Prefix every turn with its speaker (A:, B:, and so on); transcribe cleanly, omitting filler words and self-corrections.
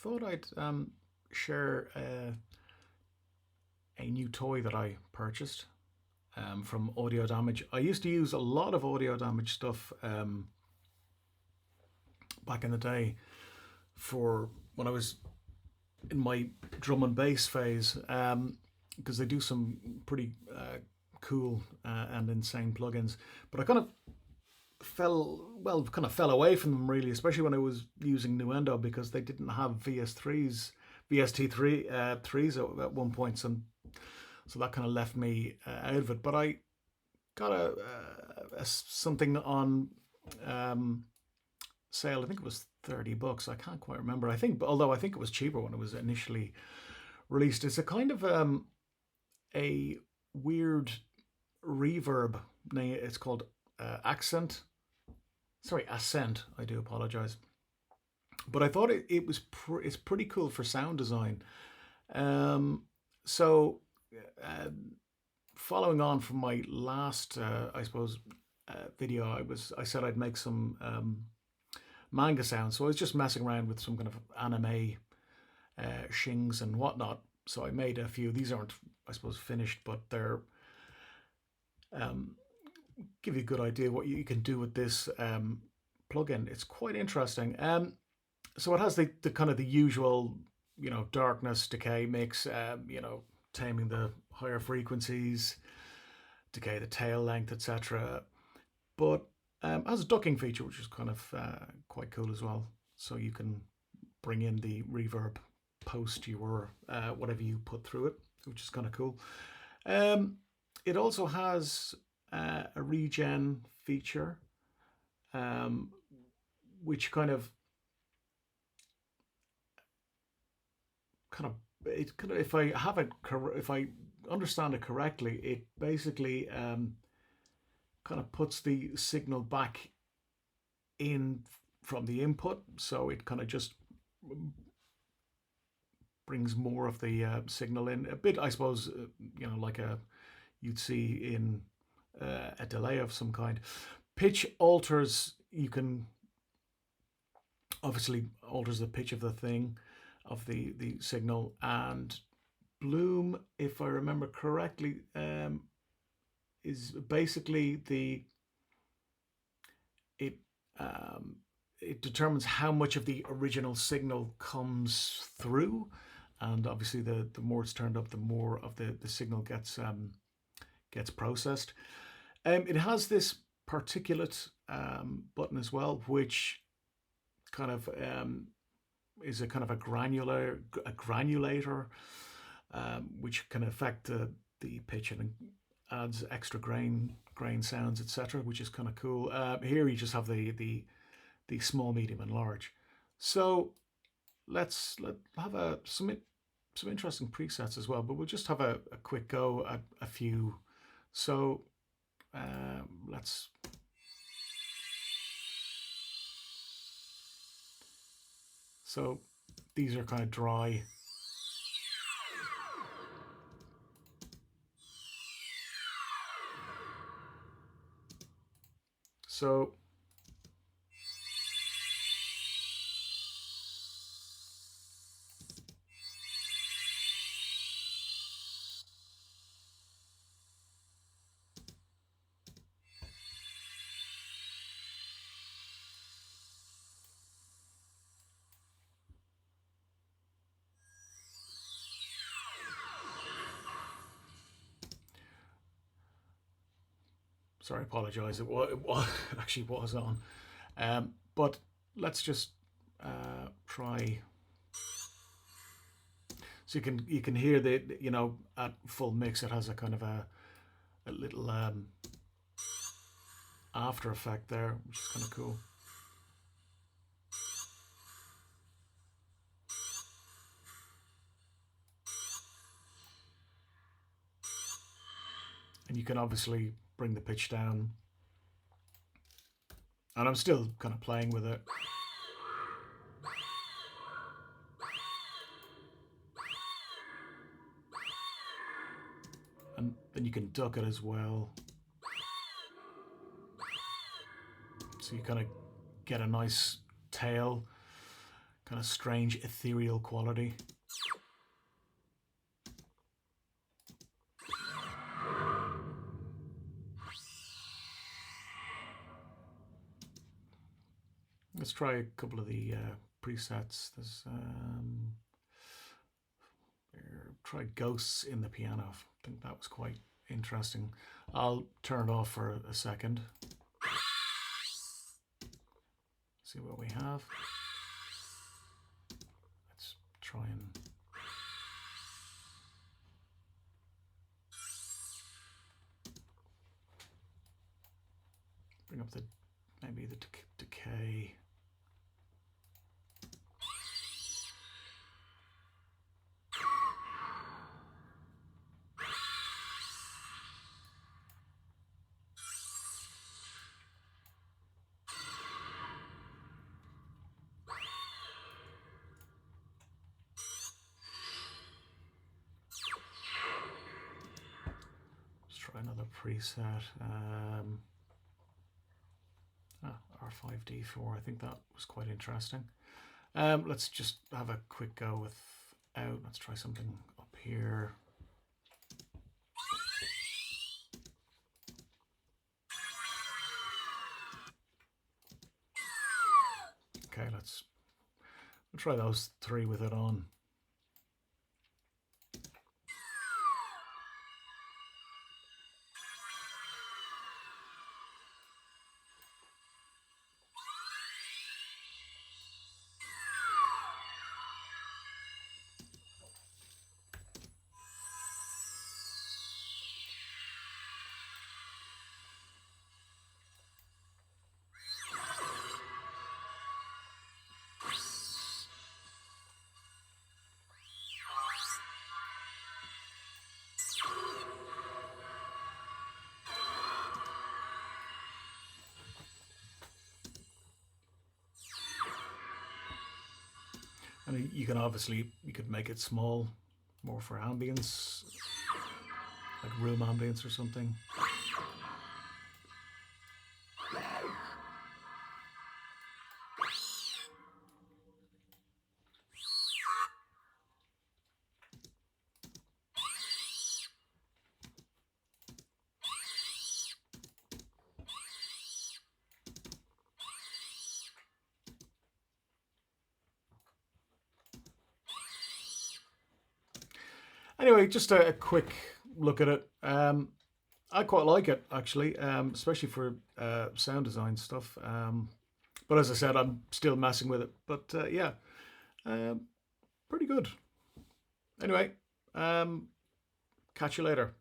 A: thought I'd share a new toy that I purchased from Audio Damage. I used to use a lot of Audio Damage stuff back in the day for when I was in my drum and bass phase, because they do some pretty cool and insane plugins. But I kind of fell away from them really, especially when I was using Nuendo because they didn't have VST3 threes at one point, so that kind of left me out of it. But I got a something on sale. I think it was $30. I can't quite remember. I think, although I think it was cheaper when it was initially released. It's a kind of a weird reverb. It's called Accent. Sorry, Ascent. I do apologize, but I thought it's pretty cool for sound design. So, uh, following on from my last, I suppose, video, I said I'd make some manga sounds. So I was just messing around with some kind of anime shings and whatnot. So I made a few. These aren't, I suppose, finished, but they're um, give you a good idea what you can do with this plugin. It's quite interesting. So it has the kind of the usual, darkness, decay mix. Taming the higher frequencies, decay the tail length, etc. But has a ducking feature, which is kind of quite cool as well. So you can bring in the reverb post your whatever you put through it, which is kind of cool. It also has a regen feature, um, which if I have it, if I understand it correctly, it basically kind of puts the signal back in from the input, so it kind of just brings more of the signal in a bit, I suppose, like you'd see in a delay of some kind. Pitch alters, you can obviously alters the pitch of the thing, of the signal. And bloom, if I remember correctly, is basically it um, it determines how much of the original signal comes through, and obviously the more it's turned up, the more of the signal gets processed. It has this particulate button as well, which kind of is a kind of a granulator, which can affect the pitch and adds extra grain sounds, etc., which is kind of cool. Here you just have the small, medium, and large. So let have some interesting presets as well, but we'll just have a quick go at a few. So let's. So these are kind of dry. So sorry, I apologize. It actually was on, but let's just try. So you can hear at full mix it has a kind of a little after effect there, which is kind of cool. And you can obviously bring the pitch down. And I'm still kind of playing with it. And then you can duck it as well. So you kind of get a nice tail kind of strange ethereal quality. Let's try a couple of the presets. There's try ghosts in the piano. I think that was quite interesting. I'll turn it off for a second. See what we have. Let's try and bring up the maybe the decay. Try another preset. R5D4. I think that was quite interesting. Let's just have a quick go without. Let's try something up here. Okay, we'll try those three with it on. And you could make it small, more for ambience, like room ambience or something. Anyway, just a quick look at it. I quite like it, actually, especially for sound design stuff. But as I said, I'm still messing with it. But yeah, pretty good. Anyway, catch you later.